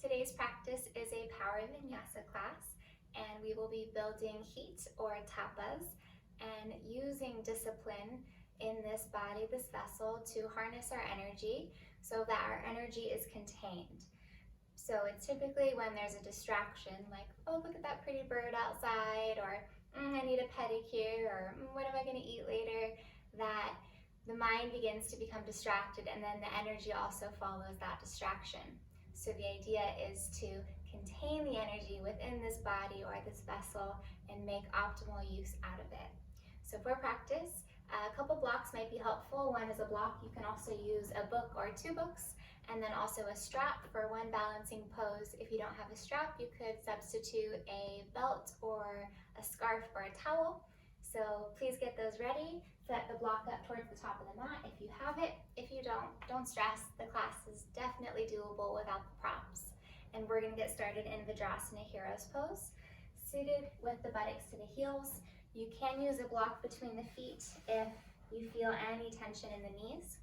Today's practice is a power vinyasa class, and we will be building heat or tapas and using discipline in this body, this vessel, to harness our energy so that our energy is contained. So it's typically when there's a distraction, like, oh, look at that pretty bird outside, or I need a pedicure, or what am I going to eat later, that the mind begins to become distracted, and then the energy also follows that distraction. So the idea is to contain the energy within this body or this vessel and make optimal use out of it. So for practice, a couple blocks might be helpful. One is a block. You can also use a book or two books, and then also a strap for one balancing pose. If you don't have a strap, you could substitute a belt or a scarf or a towel. So please get those ready. Set the block up towards the top of the mat if you have it. If you don't stress. The class is definitely doable without the props. And we're going to get started in Vajrasana Hero's Pose. Seated with the buttocks to the heels. You can use a block between the feet if you feel any tension in the knees.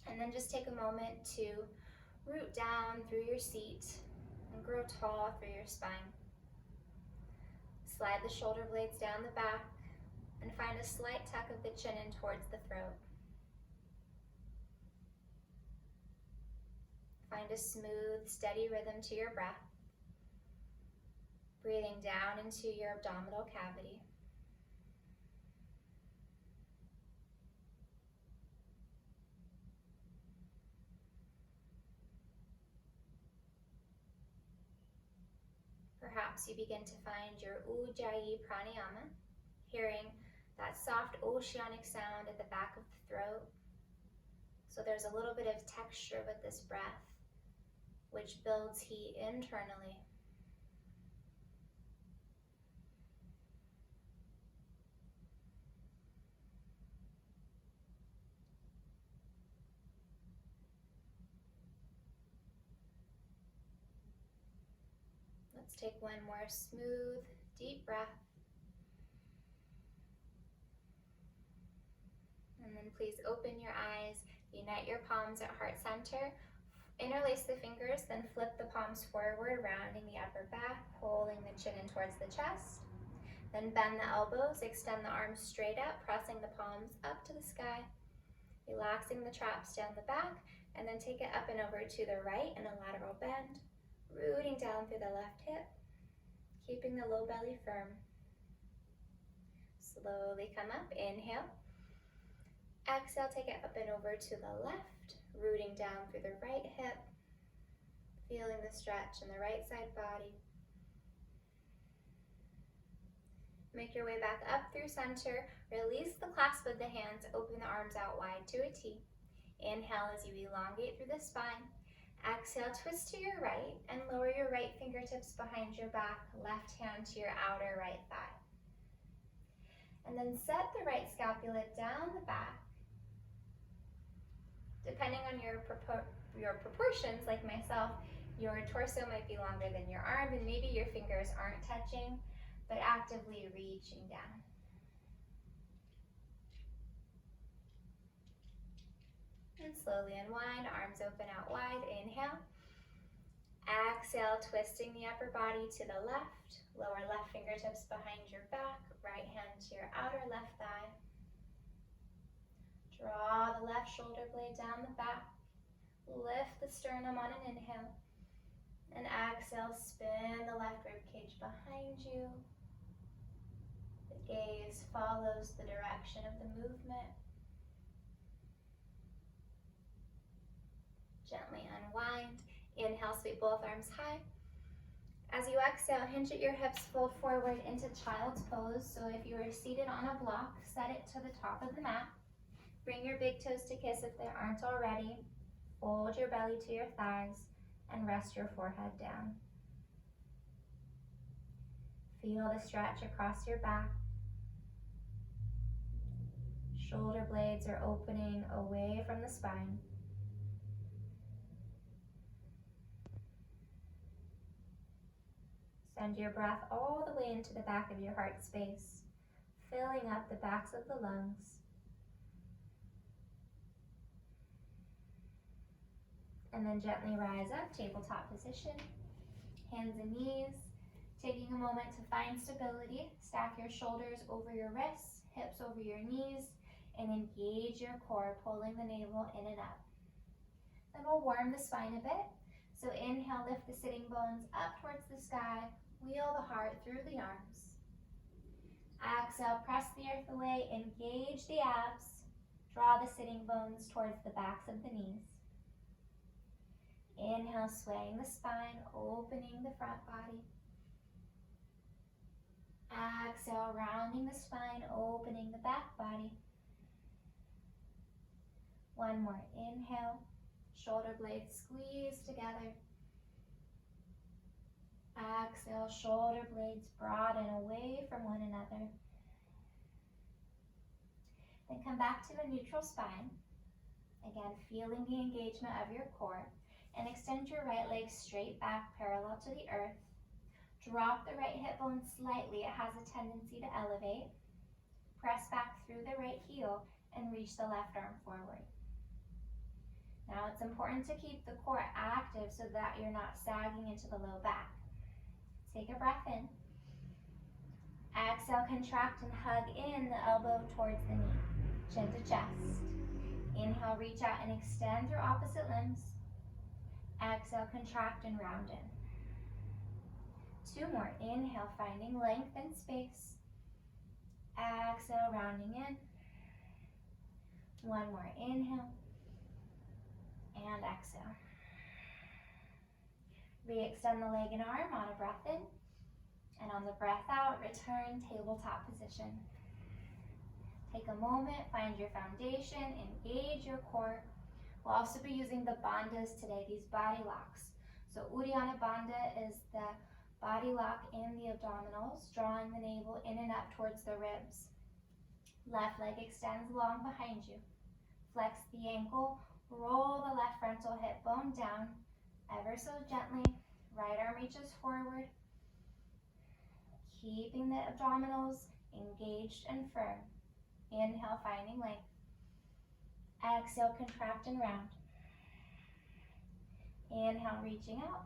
And then just take a moment to root down through your seat and grow tall through your spine. Slide the shoulder blades down the back and find a slight tuck of the chin in towards the throat. Find a smooth, steady rhythm to your breath. Breathing down into your abdominal cavity. Perhaps you begin to find your Ujjayi pranayama, hearing that soft oceanic sound at the back of the throat. So there's a little bit of texture with this breath, which builds heat internally. Let's take one more smooth, deep breath. And then please open your eyes, unite your palms at heart center, interlace the fingers, then flip the palms forward, rounding the upper back, pulling the chin in towards the chest. Then bend the elbows, extend the arms straight up, pressing the palms up to the sky, relaxing the traps down the back, and then take it up and over to the right in a lateral bend, rooting down through the left hip, keeping the low belly firm. Slowly come up, inhale. Exhale, take it up and over to the left, rooting down through the right hip, feeling the stretch in the right side body. Make your way back up through center. Release the clasp of the hands, open the arms out wide to a T. Inhale as you elongate through the spine. Exhale, twist to your right and lower your right fingertips behind your back, left hand to your outer right thigh. And then set the right scapula down the back. Depending on your proportions, like myself, your torso might be longer than your arm, and maybe your fingers aren't touching, but actively reaching down. And slowly unwind, arms open out wide, inhale. Exhale, twisting the upper body to the left, lower left fingertips behind your back, right hand to your outer left thigh. Draw the left shoulder blade down the back. Lift the sternum on an inhale. And exhale, spin the left rib cage behind you. The gaze follows the direction of the movement. Gently unwind. Inhale, sweep both arms high. As you exhale, hinge at your hips, fold forward into child's pose. So if you are seated on a block, set it to the top of the mat. Bring your big toes to kiss if they aren't already. Fold your belly to your thighs and rest your forehead down. Feel the stretch across your back. Shoulder blades are opening away from the spine. Send your breath all the way into the back of your heart space, filling up the backs of the lungs. And then gently rise up, tabletop position. Hands and knees. Taking a moment to find stability. Stack your shoulders over your wrists, hips over your knees, and engage your core, pulling the navel in and up. Then we'll warm the spine a bit. So inhale, lift the sitting bones up towards the sky. Wheel the heart through the arms. Exhale, press the earth away, engage the abs. Draw the sitting bones towards the backs of the knees. Inhale, swaying the spine, opening the front body. Exhale, rounding the spine, opening the back body. One more, inhale, shoulder blades squeeze together. Exhale, shoulder blades broaden away from one another. Then come back to a neutral spine. Again, feeling the engagement of your core. And extend your right leg straight back, parallel to the earth. Drop the right hip bone slightly. It has a tendency to elevate. Press back through the right heel and reach the left arm forward. Now it's important to keep the core active so that you're not sagging into the low back. Take a breath in. Exhale, contract and hug in the elbow towards the knee, chin to chest. Inhale, reach out and extend through opposite limbs. Exhale, contract and round in. Two more. Inhale, finding length and space. Exhale, rounding in. One more. Inhale and exhale. Re-extend the leg and arm on a breath in. And on the breath out, return tabletop position. Take a moment, find your foundation, engage your core. We'll also be using the bandhas today, these body locks. So Uddiyana Bandha is the body lock in the abdominals, drawing the navel in and up towards the ribs. Left leg extends long behind you. Flex the ankle, roll the left frontal hip bone down, ever so gently. Right arm reaches forward, keeping the abdominals engaged and firm. Inhale, finding length. Exhale, contract and round. Inhale, reaching out.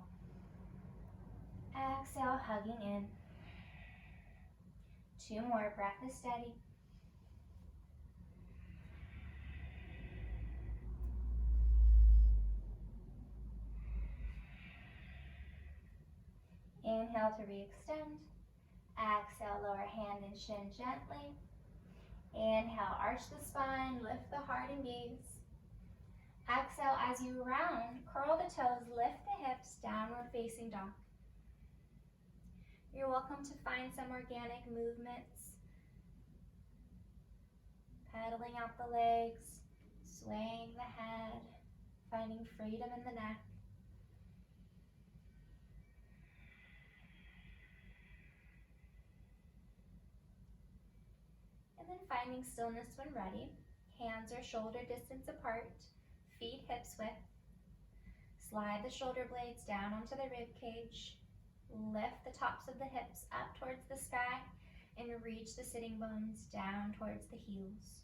Exhale, hugging in. Two more, breath is steady. Inhale to re-extend. Exhale, lower hand and shin gently. Inhale, arch the spine, lift the heart and gaze. Exhale, as you round, curl the toes, lift the hips, downward facing dog. You're welcome to find some organic movements. Pedaling out the legs, swaying the head, finding freedom in the neck. And then finding stillness when ready. Hands are shoulder distance apart, feet hips width. Slide the shoulder blades down onto the rib cage. Lift the tops of the hips up towards the sky and reach the sitting bones down towards the heels.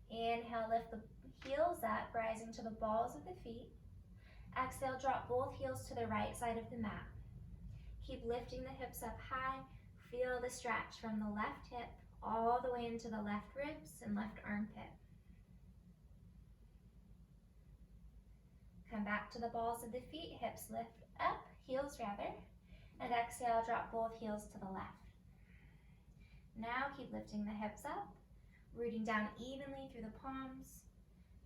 Inhale, lift the heels up, rising to the balls of the feet. Exhale, drop both heels to the right side of the mat. Keep lifting the hips up high. Feel the stretch from the left hip all the way into the left ribs and left armpit. Come back to the balls of the feet, hips lift up, heels rather, and exhale, drop both heels to the left. Now keep lifting the hips up, rooting down evenly through the palms,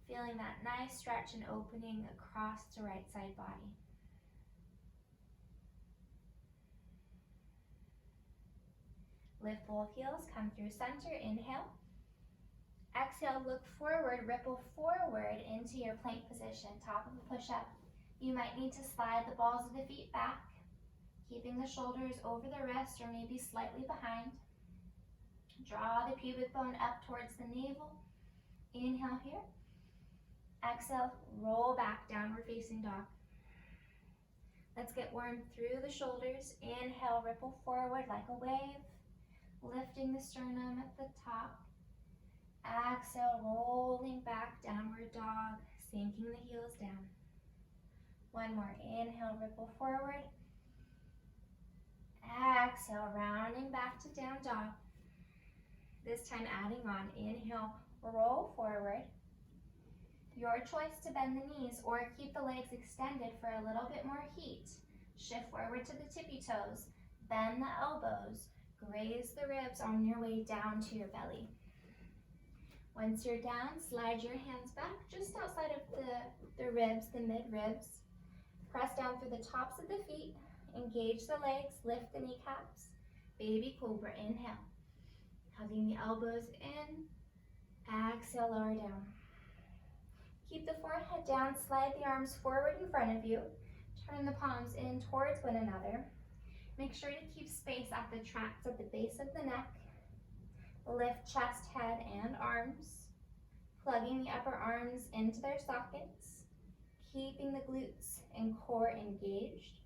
feeling that nice stretch and opening across the right side body. Lift both heels, come through center, inhale. Exhale, look forward, ripple forward into your plank position, top of a push-up. You might need to slide the balls of the feet back, keeping the shoulders over the wrist or maybe slightly behind. Draw the pubic bone up towards the navel. Inhale here. Exhale, roll back, downward facing dog. Let's get warm through the shoulders. Inhale, ripple forward like a wave, lifting the sternum at the top. Exhale, rolling back, downward dog, sinking the heels down. One more, inhale, ripple forward. Exhale, rounding back to down dog. This time adding on, inhale, roll forward. Your choice to bend the knees or keep the legs extended for a little bit more heat. Shift forward to the tippy toes, bend the elbows, graze the ribs on your way down to your belly. Once you're down, slide your hands back just outside of the ribs, the mid-ribs. Press down through the tops of the feet, engage the legs, lift the kneecaps. Baby cobra, inhale. Hugging the elbows in, exhale, lower down. Keep the forehead down, slide the arms forward in front of you. Turn the palms in towards one another. Make sure to keep space at the tracts at the base of the neck. Lift chest, head, and arms. Plugging the upper arms into their sockets. Keeping the glutes and core engaged.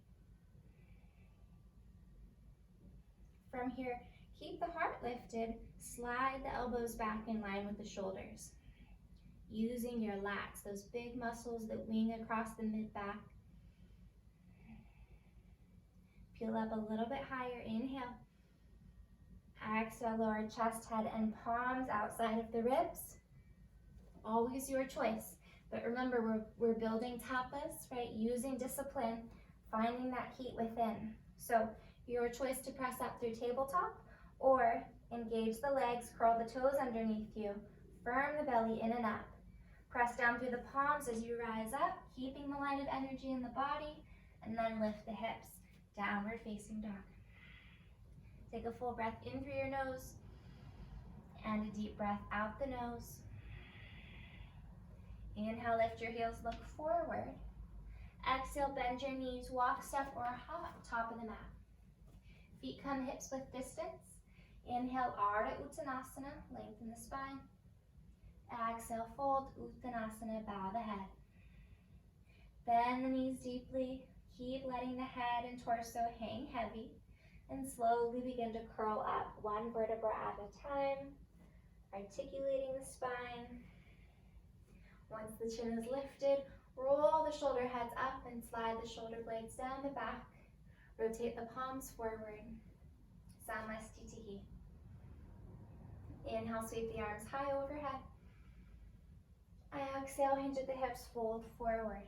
From here, keep the heart lifted. Slide the elbows back in line with the shoulders. Using your lats, those big muscles that wing across the mid-back. Peel up a little bit higher, inhale. Exhale, lower chest, head, and palms outside of the ribs. Always your choice. But remember, we're building tapas, right? Using discipline, finding that heat within. So your choice to press up through tabletop or engage the legs, curl the toes underneath you, firm the belly in and up. Press down through the palms as you rise up, keeping the line of energy in the body, and then lift the hips, downward facing dog. Take a full breath in through your nose, and a deep breath out the nose. Inhale, lift your heels, look forward. Exhale, bend your knees, walk, step, or hop, top of the mat. Feet come hips width distance. Inhale, Ardha Uttanasana, lengthen the spine. Exhale, fold, Uttanasana, bow the head. Bend the knees deeply, keep letting the head and torso hang heavy, and slowly begin to curl up, one vertebra at a time, articulating the spine. Once the chin is lifted, roll the shoulder heads up and slide the shoulder blades down the back. Rotate the palms forward, Samastitihi. Inhale, sweep the arms high overhead. Exhale, hinge at the hips, fold forward.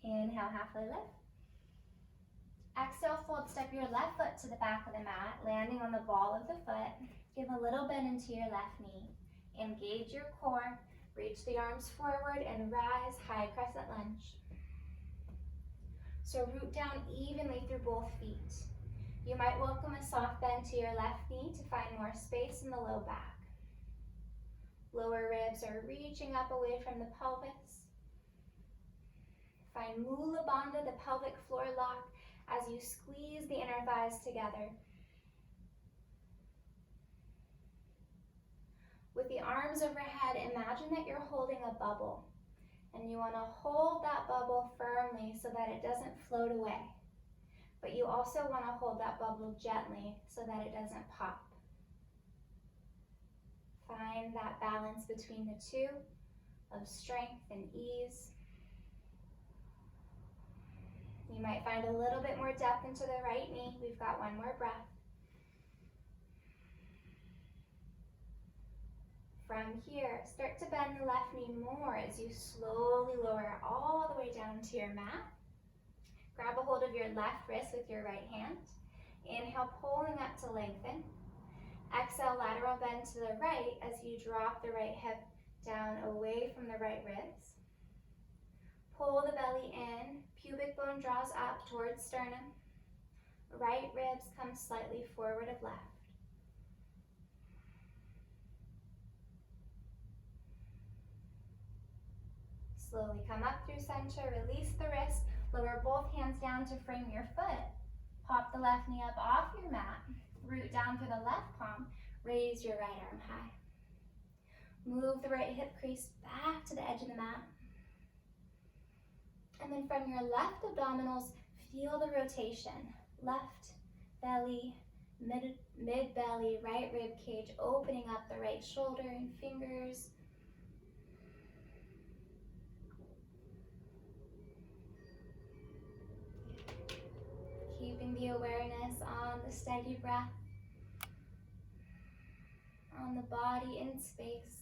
Inhale, halfway lift. Exhale, fold, step your left foot to the back of the mat, landing on the ball of the foot. Give a little bend into your left knee. Engage your core, reach the arms forward and rise, high crescent lunge. So root down evenly through both feet. You might welcome a soft bend to your left knee to find more space in the low back. Lower ribs are reaching up away from the pelvis. Find Mula Bandha, the pelvic floor lock, as you squeeze the inner thighs together. With the arms overhead, imagine that you're holding a bubble, and you want to hold that bubble firmly so that it doesn't float away. But you also want to hold that bubble gently so that it doesn't pop. Find that balance between the two of strength and ease. You might find a little bit more depth into the right knee. We've got one more breath. From here, start to bend the left knee more as you slowly lower all the way down to your mat. Grab a hold of your left wrist with your right hand. Inhale, pulling up to lengthen. Exhale, lateral bend to the right as you drop the right hip down away from the right ribs. Pull the belly in, pubic bone draws up towards sternum. Right ribs come slightly forward of left. Slowly come up through center, release the wrist, lower both hands down to frame your foot. Pop the left knee up off your mat, root down through the left palm, raise your right arm high. Move the right hip crease back to the edge of the mat. And then from your left abdominals, feel the rotation. Left belly, mid belly, right rib cage, opening up the right shoulder and fingers. awareness on the steady breath, on the body in space.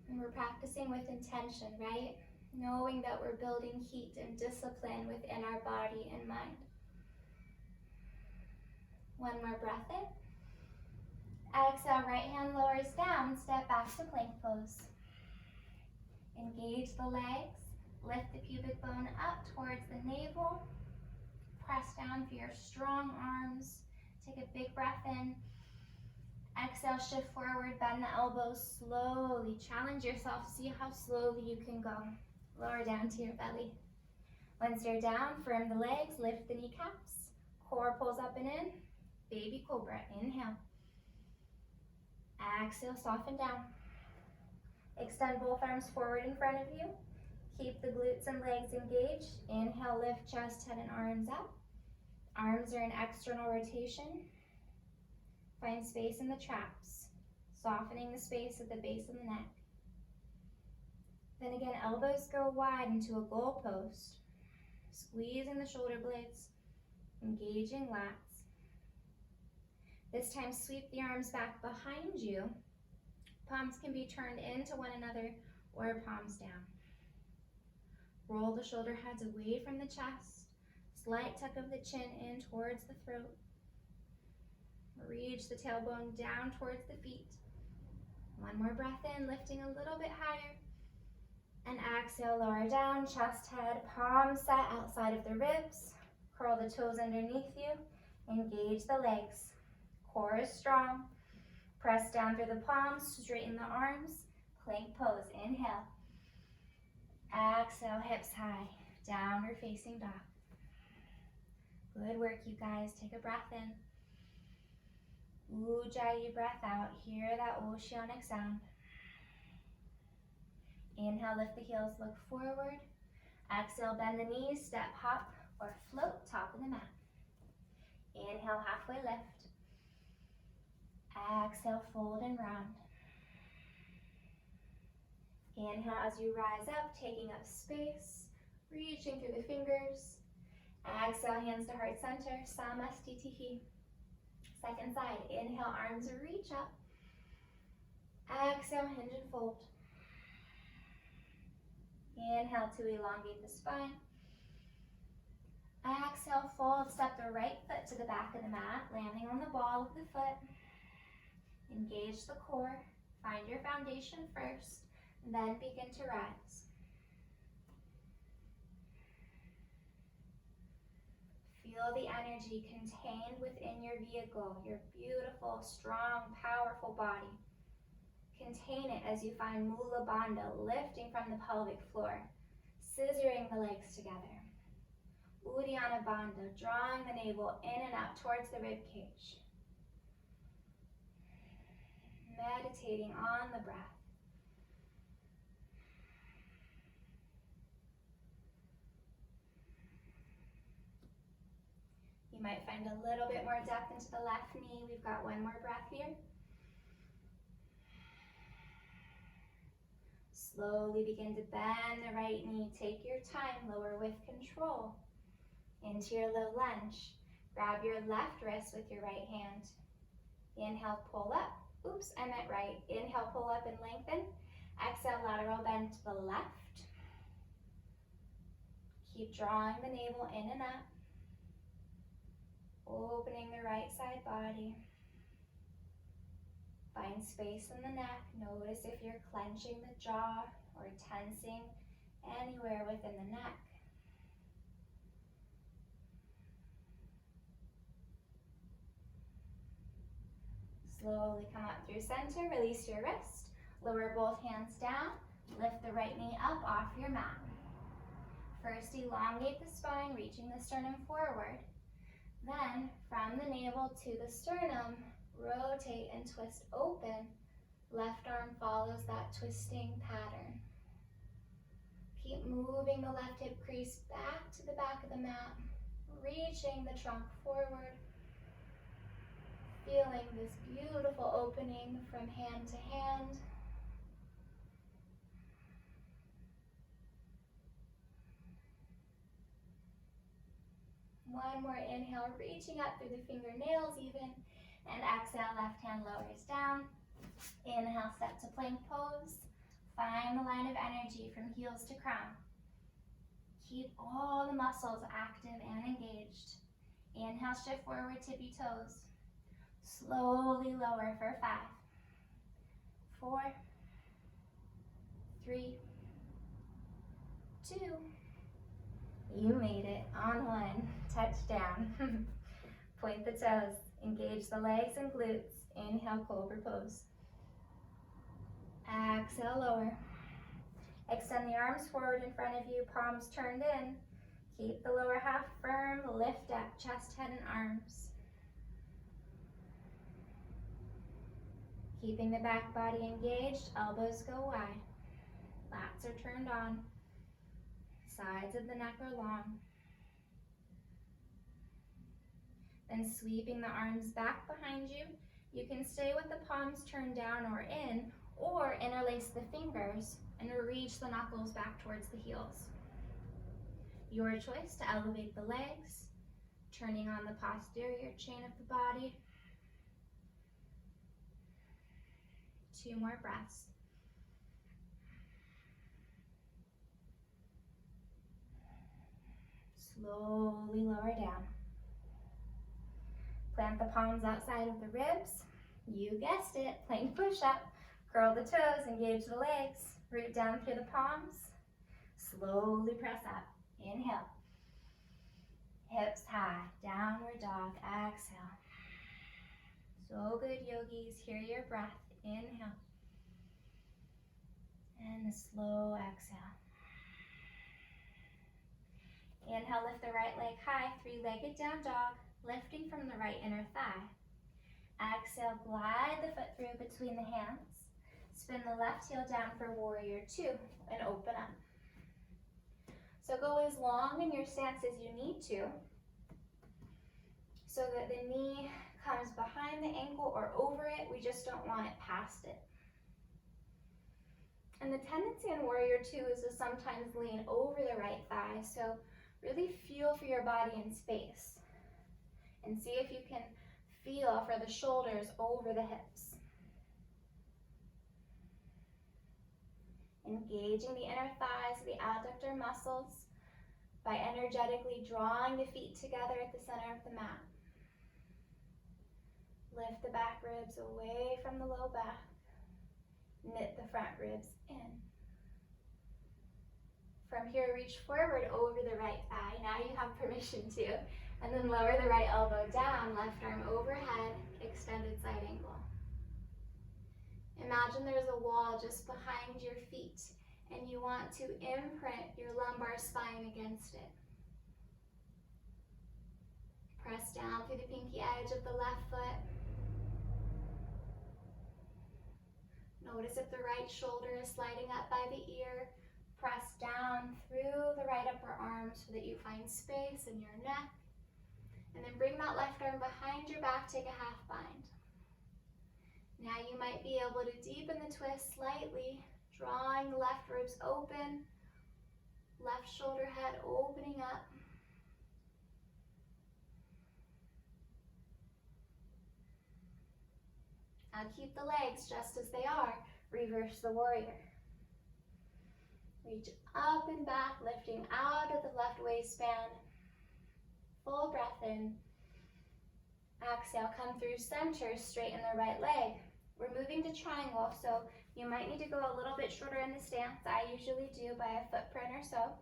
And we're practicing with intention, right? Knowing that we're building heat and discipline within our body and mind. One more breath in. Exhale, right hand lowers down, step back to plank pose. Engage the legs, lift the pubic bone up towards the navel. Press down for your strong arms. Take a big breath in. Exhale, shift forward, bend the elbows slowly. Challenge yourself, see how slowly you can go. Lower down to your belly. Once you're down, firm the legs, lift the kneecaps. Core pulls up and in. Baby cobra, inhale. Exhale, soften down. Extend both arms forward in front of you. Keep the glutes and legs engaged. Inhale, lift chest, head, and arms up. Arms are in external rotation. Find space in the traps, softening the space at the base of the neck. Then again, elbows go wide into a goal post. Squeezing the shoulder blades, engaging lats. This time, sweep the arms back behind you. Palms can be turned into one another or palms down. Roll the shoulder heads away from the chest. Slight tuck of the chin in towards the throat. Reach the tailbone down towards the feet. One more breath in, lifting a little bit higher. And exhale, lower down, chest, head, palms set outside of the ribs. Curl the toes underneath you. Engage the legs. Core is strong. Press down through the palms, straighten the arms. Plank pose, inhale. Exhale, hips high, downward facing dog. Good work, you guys. Take a breath in. Ujjayi breath out. Hear that oceanic sound. Inhale, lift the heels, look forward. Exhale, bend the knees, step, hop, or float, top of the mat. Inhale, halfway lift. Exhale, fold and round. Inhale as you rise up, taking up space, reaching through the fingers. Exhale, hands to heart center, Samastitihi. Second side, inhale, arms reach up. Exhale, hinge and fold. Inhale to elongate the spine. Exhale, fold, step the right foot to the back of the mat, landing on the ball of the foot. Engage the core, find your foundation first, then begin to rise. Feel the energy contained within your vehicle, your beautiful, strong, powerful body. Contain it as you find Mula Bandha, lifting from the pelvic floor, scissoring the legs together. Uddiyana Bandha, drawing the navel in and up towards the rib cage. Meditating on the breath. You might find a little bit more depth into the left knee. We've got one more breath here. Slowly begin to bend the right knee. Take your time, lower with control. Into your low lunge. Grab your left wrist with your right hand. Inhale, pull up. Oops, I meant right. Inhale, pull up and lengthen. Exhale, lateral bend to the left. Keep drawing the navel in and up. Opening the right side body. Find space in the neck. Notice if you're clenching the jaw or tensing anywhere within the neck. Slowly come up through center, release your wrist, lower both hands down, lift the right knee up off your mat. First, elongate the spine, reaching the sternum forward. Then, from the navel to the sternum, rotate and twist open. Left arm follows that twisting pattern. Keep moving the left hip crease back to the back of the mat, reaching the trunk forward. Feeling this beautiful opening from hand to hand. One more inhale, reaching up through the fingernails even. And exhale, left hand lowers down. Inhale, step to plank pose. Find the line of energy from heels to crown. Keep all the muscles active and engaged. Inhale, shift forward, tippy toes. Slowly lower for 5, 4, 3, 2. You made it. On 1, touch down. Point the toes. Engage the legs and glutes. Inhale, cobra pose. Exhale, lower. Extend the arms forward in front of you, palms turned in. Keep the lower half firm, lift up, chest, head, and arms. Keeping the back body engaged, elbows go wide. Lats are turned on. Sides of the neck are long. Then sweeping the arms back behind you. You can stay with the palms turned down or in, or interlace the fingers and reach the knuckles back towards the heels. Your choice to elevate the legs, turning on the posterior chain of the body. 2 more breaths. Slowly lower down. Plant the palms outside of the ribs. You guessed it, plank push-up. Curl the toes, engage the legs. Root down through the palms. Slowly press up. Inhale. Hips high, downward dog, exhale. So good, yogis. Hear your breath. Inhale. And a slow exhale. Inhale, lift the right leg high, 3-legged down dog, lifting from the right inner thigh. Exhale, glide the foot through between the hands. Spin the left heel down for warrior 2 and open up. So go as long in your stance as you need to, so that the knee comes behind the ankle or over it. We just don't want it past it. And the tendency in warrior 2 is to sometimes lean over the right thigh, so really feel for your body in space and see if you can feel for the shoulders over the hips. Engaging the inner thighs, the adductor muscles, by energetically drawing the feet together at the center of the mat. Lift the back ribs away from the low back. Knit the front ribs in. From here, reach forward over the right thigh. Now you have permission to. And then lower the right elbow down, left arm overhead, extended side angle. Imagine there's a wall just behind your feet, and you want to imprint your lumbar spine against it. Press down through the pinky edge of the left foot. Notice if the right shoulder is sliding up by the ear. Press down through the right upper arm so that you find space in your neck. And then bring that left arm behind your back, take a half bind. Now you might be able to deepen the twist slightly, drawing the left ribs open, left shoulder head opening up. Now keep the legs just as they are. Reverse the warrior. Reach up and back, lifting out of the left waistband. Full breath in. Exhale, come through center, straighten the right leg. We're moving to triangle, so you might need to go a little bit shorter in the stance. I usually do by a footprint or so.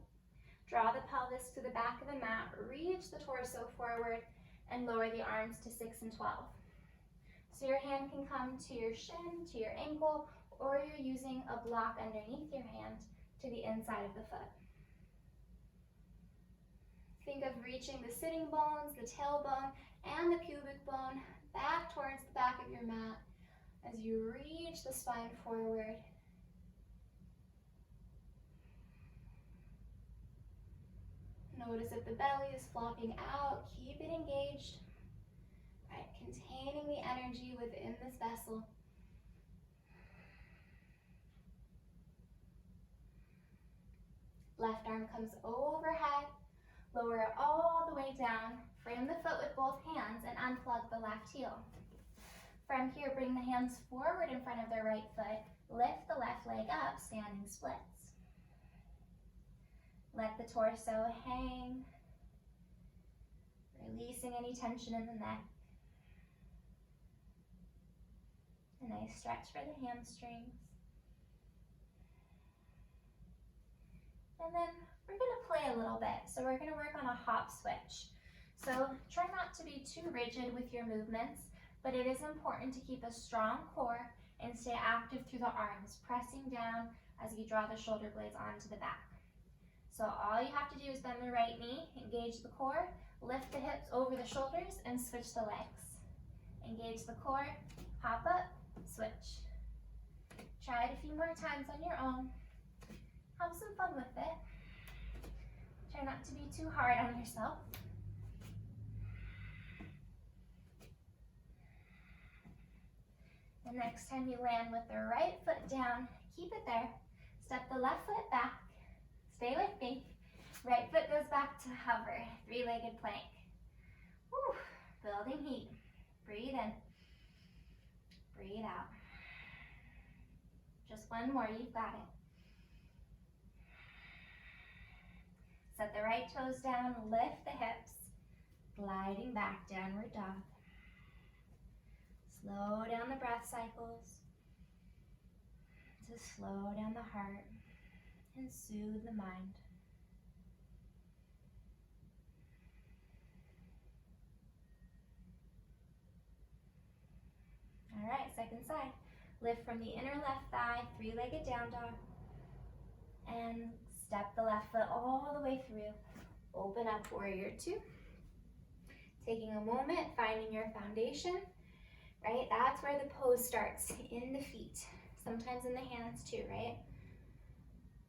Draw the pelvis to the back of the mat, reach the torso forward, and lower the arms to 6 and 12. So your hand can come to your shin, to your ankle, or you're using a block underneath your hand to the inside of the foot. Think of reaching the sitting bones, the tailbone, and the pubic bone back towards the back of your mat as you reach the spine forward. Notice if the belly is flopping out, keep it engaged. Right, containing the energy within this vessel. Left arm comes overhead, Lower it all the way down, frame the foot with both hands, and unplug the left heel. From here, bring the hands forward in front of the right foot, lift the left leg up, standing splits. Let the torso hang, releasing any tension in the neck. A nice stretch for the hamstrings. And then we're going to play a little bit. So we're going to work on a hop switch. So try not to be too rigid with your movements, but it is important to keep a strong core and stay active through the arms, pressing down as you draw the shoulder blades onto the back. So all you have to do is bend the right knee, engage the core, lift the hips over the shoulders, and switch the legs. Engage the core, hop up, switch. Try it a few more times on your own. Have some fun with it. Try not to be too hard on yourself. The next time you land with the right foot down, keep it there. Step the left foot back. Stay with me. Right foot goes back to hover, three-legged plank. Whew. Building heat. Breathe in. Breathe out. Just one more, you've got it. Set the right toes down, lift the hips, gliding back, downward dog. Slow down the breath cycles to slow down the heart and soothe the mind. All right, second side. Lift from the inner left thigh, three-legged down dog, and step the left foot all the way through. Open up, warrior two. Taking a moment, finding your foundation, right? That's where the pose starts, in the feet, sometimes in the hands too, right?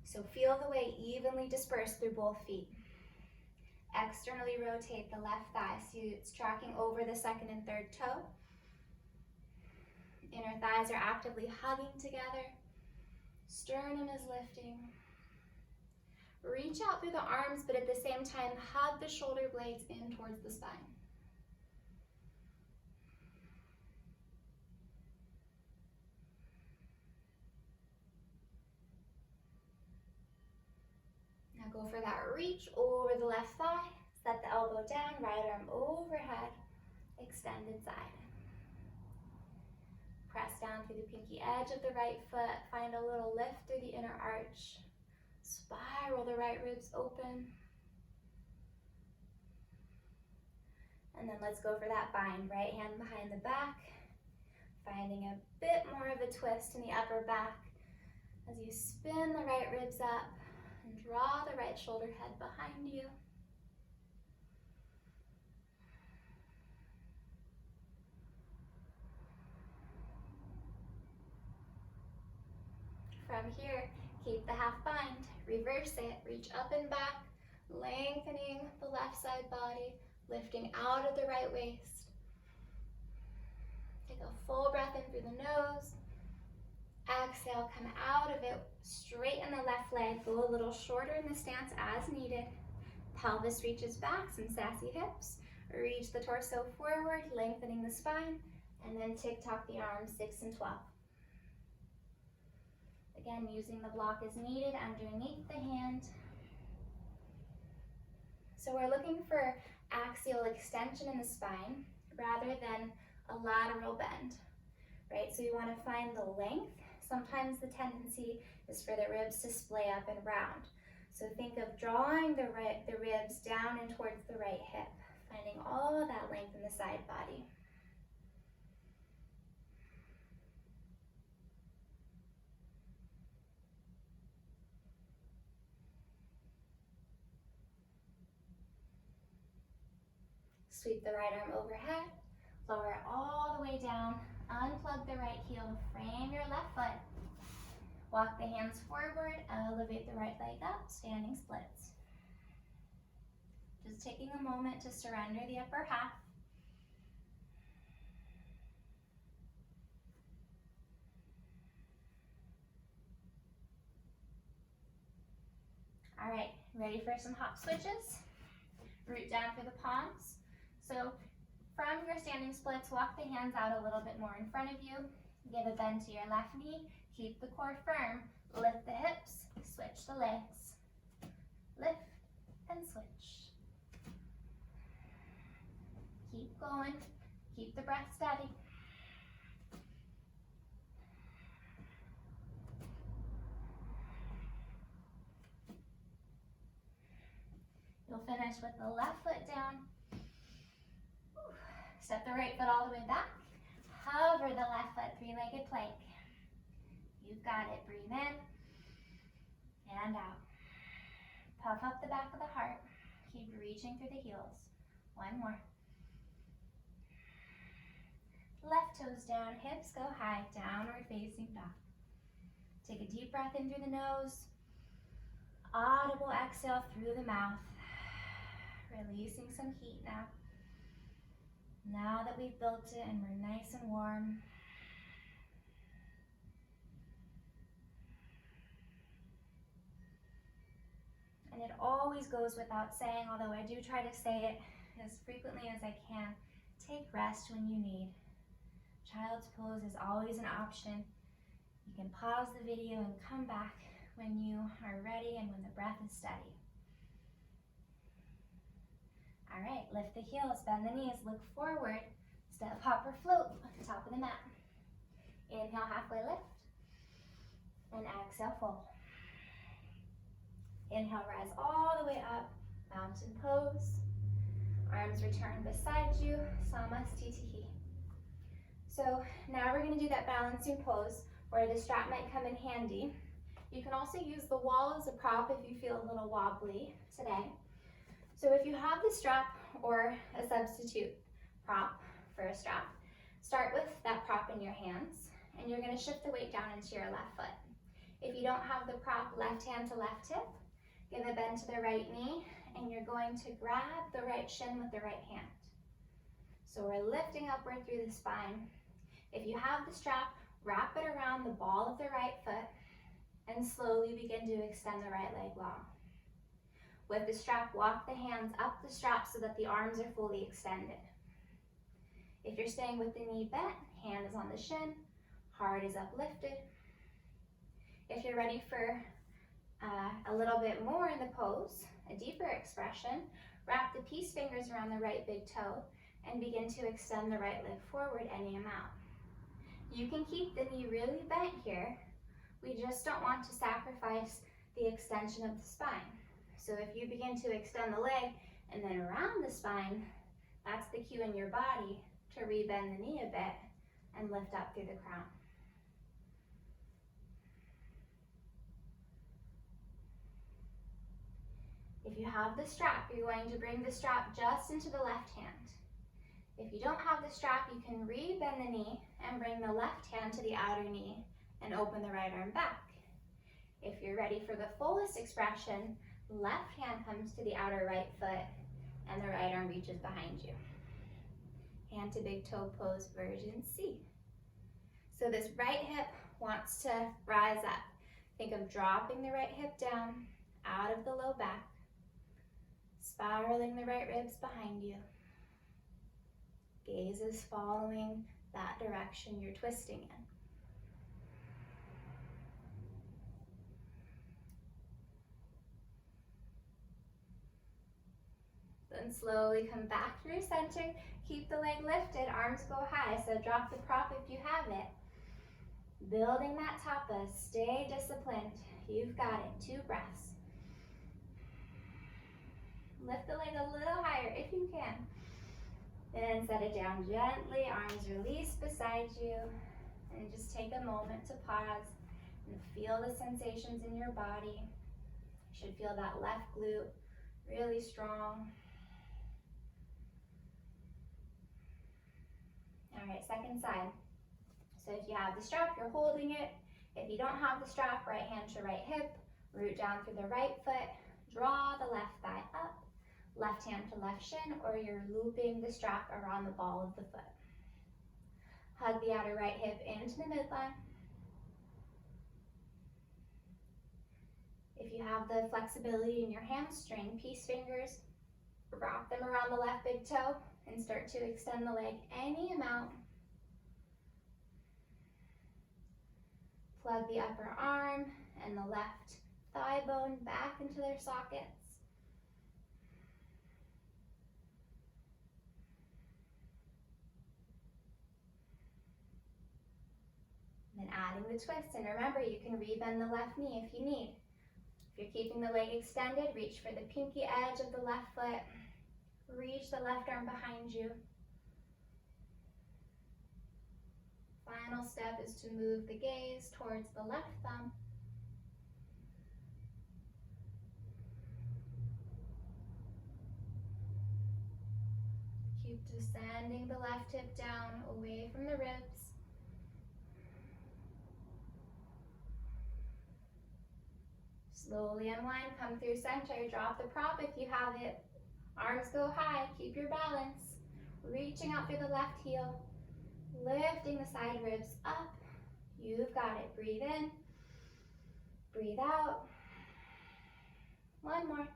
So feel the weight evenly dispersed through both feet. Externally rotate the left thigh so it's tracking over the second and third toe. Inner thighs are actively hugging together. Sternum is lifting. Reach out through the arms, but at the same time, hug the shoulder blades in towards the spine. Now go for that reach over the left thigh. Set the elbow down, right arm overhead, extended side. Press down through the pinky edge of the right foot. Find a little lift through the inner arch. Spiral the right ribs open. And then let's go for that bind. Right hand behind the back. Finding a bit more of a twist in the upper back as you spin the right ribs up and draw the right shoulder head behind you. From here, keep the half bind, reverse it, reach up and back, lengthening the left side body, lifting out of the right waist. Take a full breath in through the nose. Exhale, come out of it, straighten the left leg, go a little shorter in the stance as needed. Pelvis reaches back, some sassy hips. Reach the torso forward, lengthening the spine, and then tick-tock the arms 6 and 12. Again, using the block as needed underneath the hand. So we're looking for axial extension in the spine rather than a lateral bend, right? So you want to find the length. Sometimes the tendency is for the ribs to splay up and round. So think of drawing the ribs down and towards the right hip, finding all of that length in the side body. Sweep the right arm overhead, lower it all the way down, unplug the right heel, frame your left foot. Walk the hands forward, elevate the right leg up, standing splits. Just taking a moment to surrender the upper half. All right, ready for some hop switches? Root down through the palms. So from your standing splits, walk the hands out a little bit more in front of you. Give a bend to your left knee. Keep the core firm. Lift the hips. Switch the legs. Lift and switch. Keep going. Keep the breath steady. You'll finish with the left foot down. Step the right foot all the way back. Hover the left foot, three-legged plank. You've got it. Breathe in and out. Puff up the back of the heart. Keep reaching through the heels. One more. Left toes down, hips go high, downward facing dog. Take a deep breath in through the nose. Audible exhale through the mouth. Releasing some heat now. Now that we've built it and we're nice and warm, and it always goes without saying, although I do try to say it as frequently as I can, take rest when you need. Child's pose is always an option. You can pause the video and come back when you are ready and when the breath is steady. All right, lift the heels, bend the knees, look forward, step, hop, or float, top of the mat. Inhale, halfway lift, and exhale, fold. Inhale, rise all the way up, mountain pose. Arms return beside you, Samastitihi. So now we're gonna do that balancing pose where the strap might come in handy. You can also use the wall as a prop if you feel a little wobbly today. So if you have the strap or a substitute prop for a strap, start with that prop in your hands, and you're gonna shift the weight down into your left foot. If you don't have the prop, left hand to left hip, give a bend to the right knee, and you're going to grab the right shin with the right hand. So we're lifting upward through the spine. If you have the strap, wrap it around the ball of the right foot, and slowly begin to extend the right leg long. With the strap, walk the hands up the strap so that the arms are fully extended. If you're staying with the knee bent, hand is on the shin, heart is uplifted. If you're ready for a little bit more in the pose, a deeper expression, wrap the peace fingers around the right big toe and begin to extend the right leg forward any amount. You can keep the knee really bent here. We just don't want to sacrifice the extension of the spine. So if you begin to extend the leg and then around the spine, that's the cue in your body to rebend the knee a bit and lift up through the crown. If you have the strap, you're going to bring the strap just into the left hand. If you don't have the strap, you can rebend the knee and bring the left hand to the outer knee and open the right arm back. If you're ready for the fullest expression, left hand comes to the outer right foot and the right arm reaches behind you. Hand to big toe pose, version C. So this right hip wants to rise up. Think of dropping the right hip down out of the low back, spiraling the right ribs behind you. Gaze is following that direction you're twisting in. Then slowly come back through center. Keep the leg lifted, arms go high, so drop the prop if you have it. Building that tapas, stay disciplined. You've got it, 2 breaths. Lift the leg a little higher if you can. Then set it down gently, arms release beside you. And just take a moment to pause and feel the sensations in your body. You should feel that left glute really strong. All right, second side. So if you have the strap, you're holding it. If you don't have the strap, right hand to right hip, root down through the right foot, draw the left thigh up, left hand to left shin, or you're looping the strap around the ball of the foot. Hug the outer right hip into the midline. If you have the flexibility in your hamstring, peace fingers Wrap them around the left big toe and start to extend the leg any amount. Plug the upper arm and the left thigh bone back into their sockets. Then adding the twist, and remember, you can rebend the left knee if you need. If you're keeping the leg extended, reach for the pinky edge of the left foot. Reach the left arm behind you. Final step is to move the gaze towards the left thumb. Keep descending the left hip down away from the ribs. Slowly unwind, come through center, drop the prop if you have it. Arms go high, keep your balance. Reaching out through the left heel, lifting the side ribs up. You've got it. Breathe in, breathe out. One more.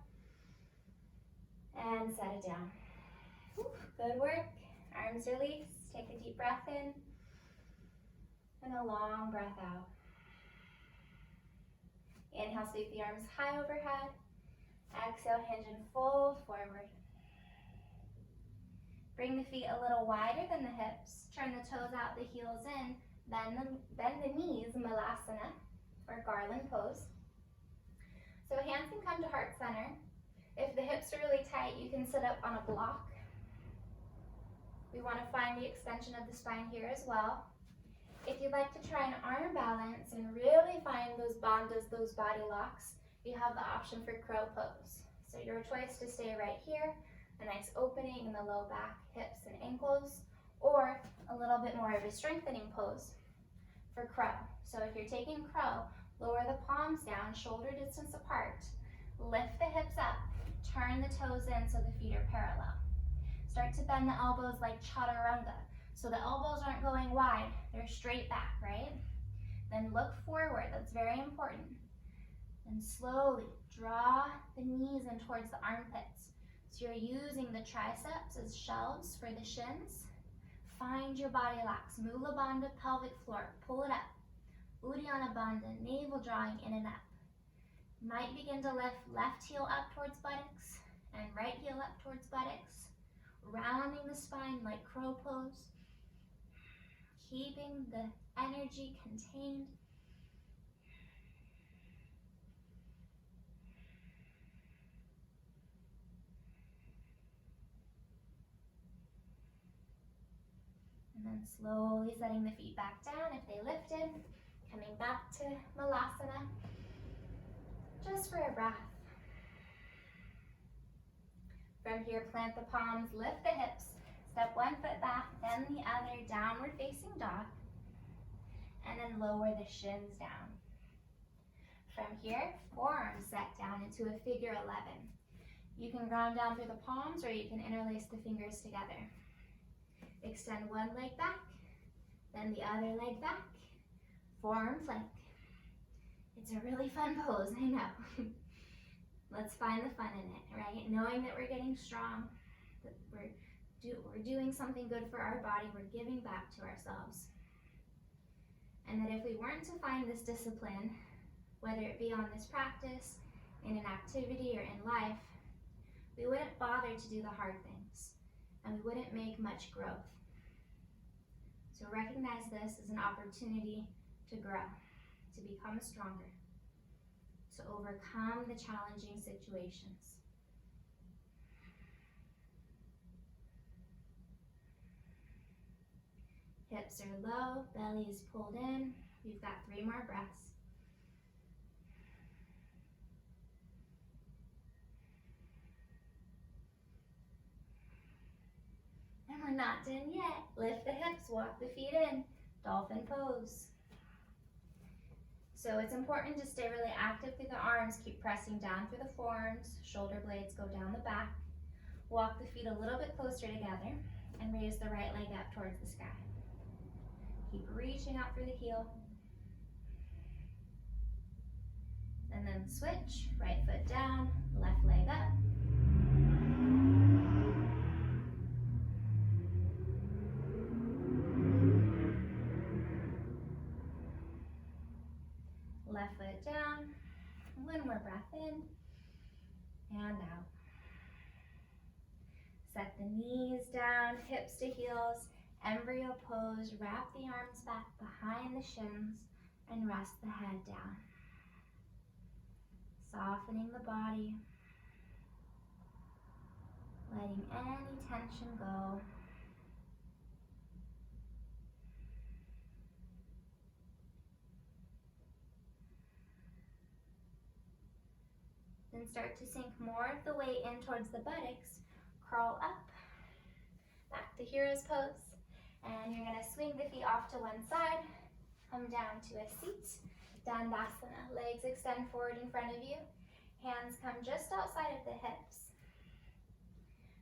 And set it down. Good work. Arms release. Take a deep breath in and a long breath out. Inhale, sweep the arms high overhead. Exhale, hinge and fold forward. Bring the feet a little wider than the hips. Turn the toes out, the heels in. Bend the knees, Malasana, or garland pose. So hands can come to heart center. If the hips are really tight, you can sit up on a block. We want to find the extension of the spine here as well. If you'd like to try an arm balance and really find those bandhas, those body locks, you have the option for crow pose. So your choice to stay right here, a nice opening in the low back, hips, and ankles, or a little bit more of a strengthening pose for crow. So if you're taking crow, lower the palms down, shoulder distance apart, lift the hips up, turn the toes in so the feet are parallel. Start to bend the elbows like chaturanga. So the elbows aren't going wide, they're straight back, right? Then look forward, that's very important. Then slowly draw the knees in towards the armpits. So you're using the triceps as shelves for the shins. Find your body locks. Mula Bandha, pelvic floor, pull it up. Uddiyana Bandha, navel drawing in and up. Might begin to lift left heel up towards buttocks and right heel up towards buttocks. Rounding the spine like crow pose. Keeping the energy contained. And then slowly setting the feet back down if they lifted. Coming back to Malasana. Just for a breath. From here, plant the palms, lift the hips. Step one foot back, then the other, downward facing dog. And then lower the shins down. From here, forearms set down into a figure 11. You can ground down through the palms or you can interlace the fingers together. Extend one leg back, then the other leg back, forearm plank. It's a really fun pose, I know. Let's find the fun in it, right? Knowing that we're getting strong, that we're doing something good for our body, we're giving back to ourselves. And that if we weren't to find this discipline, whether it be on this practice, in an activity, or in life, we wouldn't bother to do the hard things, and we wouldn't make much growth. So recognize this as an opportunity to grow, to become stronger, to overcome the challenging situations. Hips are low, belly is pulled in. We've got 3 more breaths. And we're not done yet. Lift the hips, walk the feet in, dolphin pose. So it's important to stay really active through the arms. Keep pressing down through the forearms. Shoulder blades go down the back. Walk the feet a little bit closer together and raise the right leg up towards the sky. Keep reaching out through the heel. And then switch, right foot down, left leg up. One more breath in and out. Set the knees down, hips to heels, embryo pose. Wrap the arms back behind the shins and rest the head down. Softening the body, letting any tension go. Then start to sink more of the weight in towards the buttocks. Curl up, back to hero's pose. And you're gonna swing the feet off to one side, come down to a seat, bandhasana. Legs extend forward in front of you. Hands come just outside of the hips.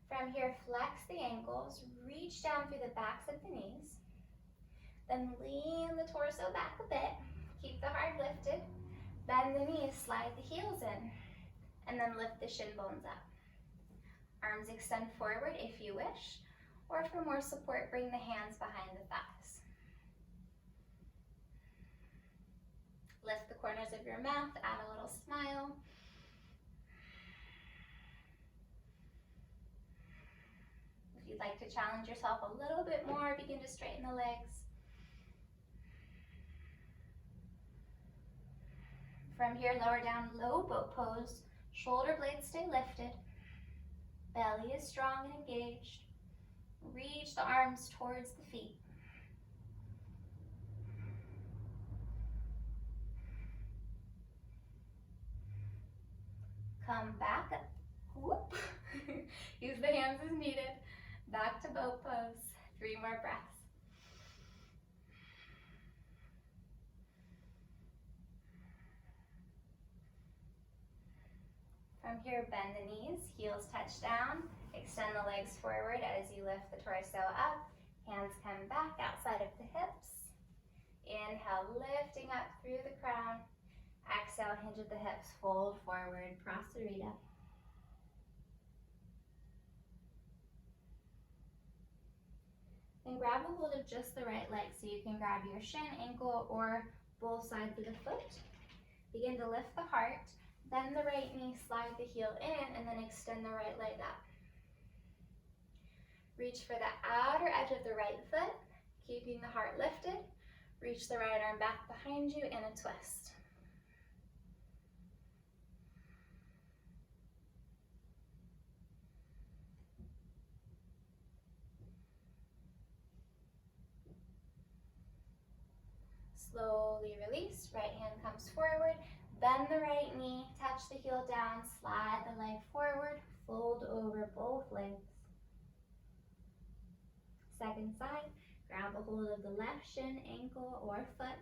From here, flex the ankles, reach down through the backs of the knees. Then lean the torso back a bit. Keep the heart lifted. Bend the knees, slide the heels in, and then lift the shin bones up. Arms extend forward if you wish, or for more support, bring the hands behind the thighs. Lift the corners of your mouth, add a little smile. If you'd like to challenge yourself a little bit more, begin to straighten the legs. From here, lower down, low boat pose. Shoulder blades stay lifted. Belly is strong and engaged. Reach the arms towards the feet. Come back up. Whoop. Use the hands as needed. Back to boat pose. 3 more breaths. From here, bend the knees, heels touch down. Extend the legs forward as you lift the torso up. Hands come back outside of the hips. Inhale, lifting up through the crown. Exhale, hinge at the hips, fold forward, Prasarita. Then grab a hold of just the right leg, so you can grab your shin, ankle, or both sides of the foot. Begin to lift the heart. Bend the right knee, slide the heel in, and then extend the right leg up. Reach for the outer edge of the right foot, keeping the heart lifted. Reach the right arm back behind you in a twist. Slowly release, right hand comes forward. Bend the right knee, touch the heel down, slide the leg forward, fold over both legs. Second side, grab a hold of the left shin, ankle, or foot.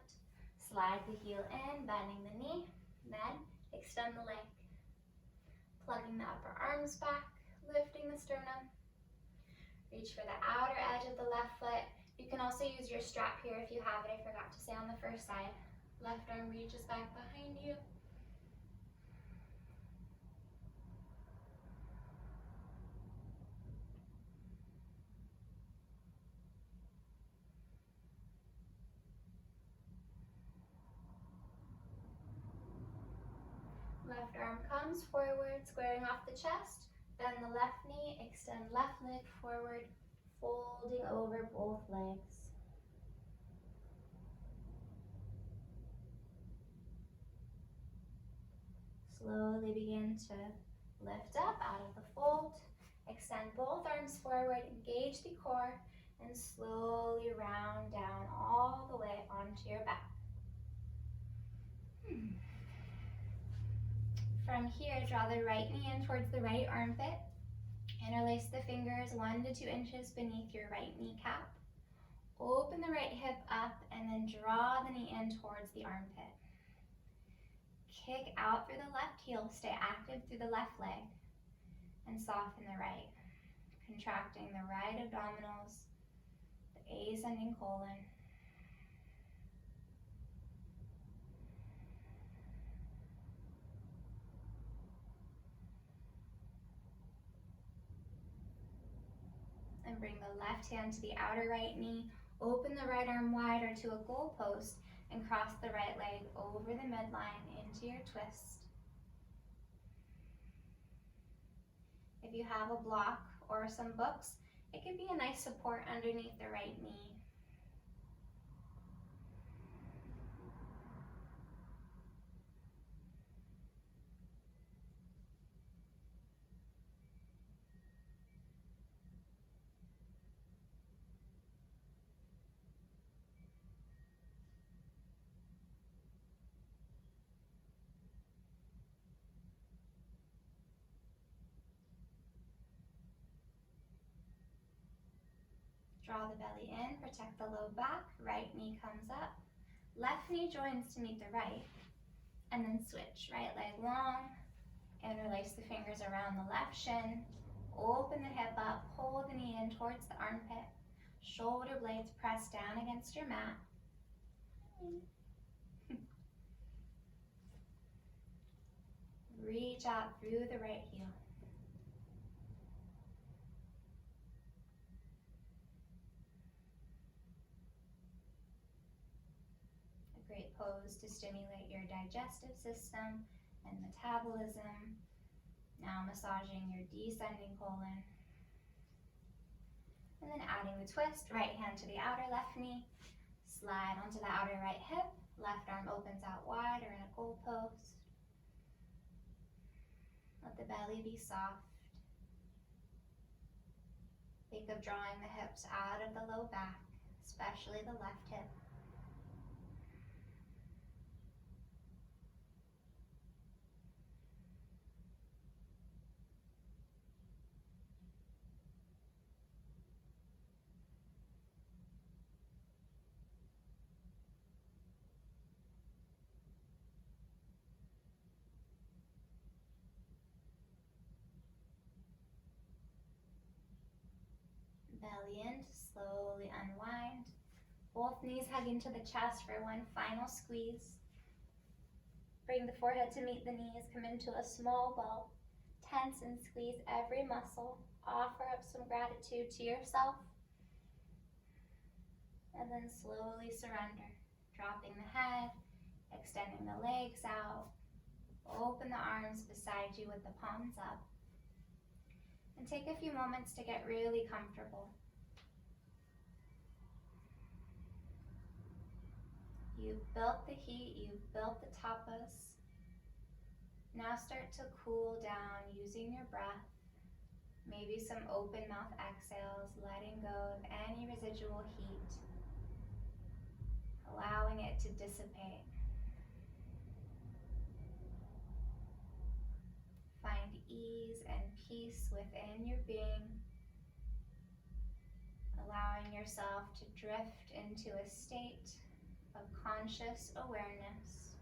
Slide the heel in, bending the knee, then extend the leg. Plugging the upper arms back, lifting the sternum. Reach for the outer edge of the left foot. You can also use your strap here if you have it. I forgot to say on the first side. Left arm reaches back behind you. Left arm comes forward, squaring off the chest. Bend the left knee, extend left leg forward, folding over both legs. Slowly begin to lift up out of the fold. Extend both arms forward, engage the core, and slowly round down all the way onto your back. From here, draw the right knee in towards the right armpit. Interlace the fingers 1 to 2 inches beneath your right kneecap. Open the right hip up and then draw the knee in towards the armpit. Kick out through the left heel, stay active through the left leg, and soften the right. Contracting the right abdominals, the ascending colon. And bring the left hand to the outer right knee. Open the right arm wider to a goal post and cross the right leg over the midline into your twist. If you have a block or some books, it could be a nice support underneath the right knee. Draw the belly in, protect the low back, right knee comes up, left knee joins to meet the right, and then switch. Right leg long, interlace the fingers around the left shin, open the hip up, pull the knee in towards the armpit, shoulder blades press down against your mat. Reach out through the right heel. A great pose to stimulate your digestive system and metabolism. Now massaging your descending colon. And then adding the twist, right hand to the outer left knee, slide onto the outer right hip, left arm opens out wide or in a goal pose. Let the belly be soft. Think of drawing the hips out of the low back, especially the left hip. Belly in to slowly unwind. Both knees hug into the chest for one final squeeze. Bring the forehead to meet the knees, come into a small ball. Tense and squeeze every muscle. Offer up some gratitude to yourself. And then slowly surrender. Dropping the head, extending the legs out. Open the arms beside you with the palms up. And take a few moments to get really comfortable. You've built the heat, you've built the tapas. Now start to cool down using your breath. Maybe some open mouth exhales, letting go of any residual heat, allowing it to dissipate. Find ease and peace within your being, allowing yourself to drift into a state of conscious awareness.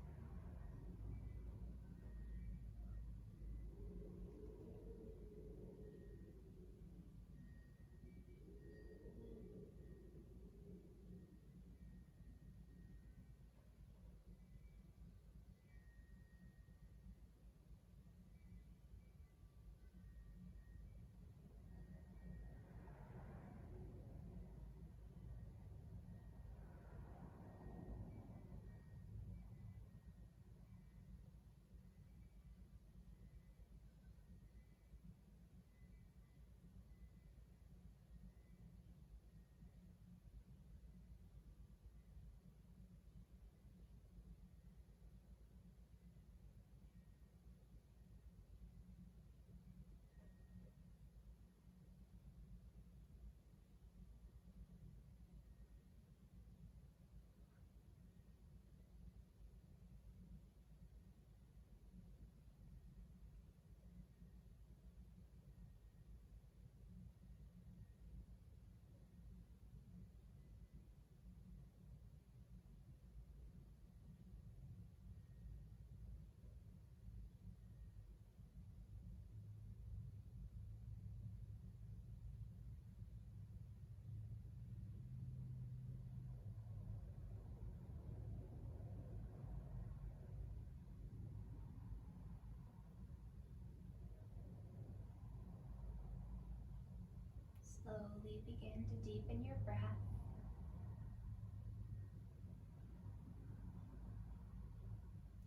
Slowly begin to deepen your breath.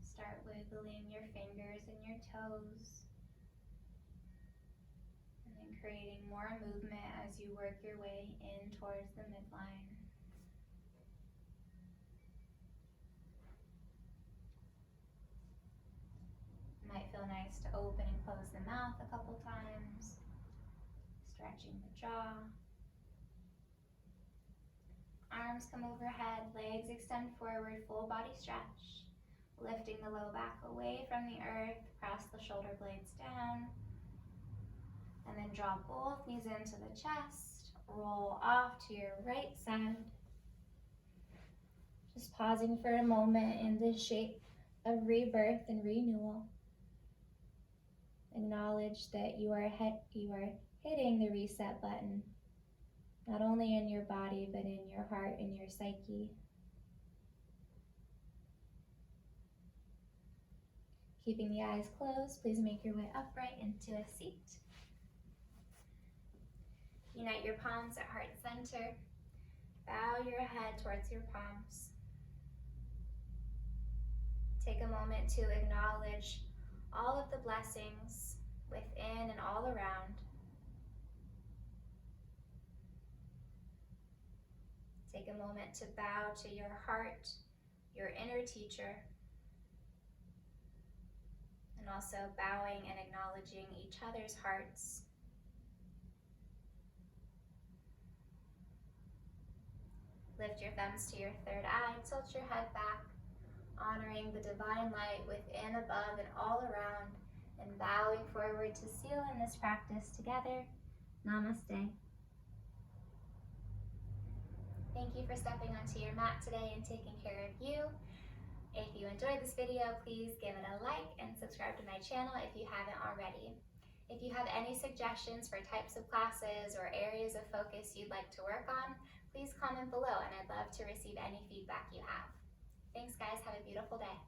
Start wiggling your fingers and your toes. creating more movement as you work your way in towards the midline. Might feel nice to open and close the mouth a couple times, stretching the jaw. Arms come overhead, legs extend forward, full body stretch. Lifting the low back away from the earth, press the shoulder blades down. And then draw both knees into the chest, roll off to your right side. Just pausing for a moment in this shape of rebirth and renewal. Acknowledge that you are hitting the reset button, not only in your body, but in your heart and your psyche. Keeping the eyes closed, please make your way upright into a seat. Unite your palms at heart center. Bow your head towards your palms. Take a moment to acknowledge all of the blessings within and all around. Take a moment to bow to your heart, your inner teacher, and also bowing and acknowledging each other's hearts. Lift your thumbs to your third eye, tilt your head back, honoring the divine light within, above, and all around, and bowing forward to seal in this practice together. Namaste. Thank you for stepping onto your mat today and taking care of you. If you enjoyed this video, please give it a like and subscribe to my channel if you haven't already. If you have any suggestions for types of classes or areas of focus you'd like to work on, please comment below and I'd love to receive any feedback you have. Thanks guys, have a beautiful day.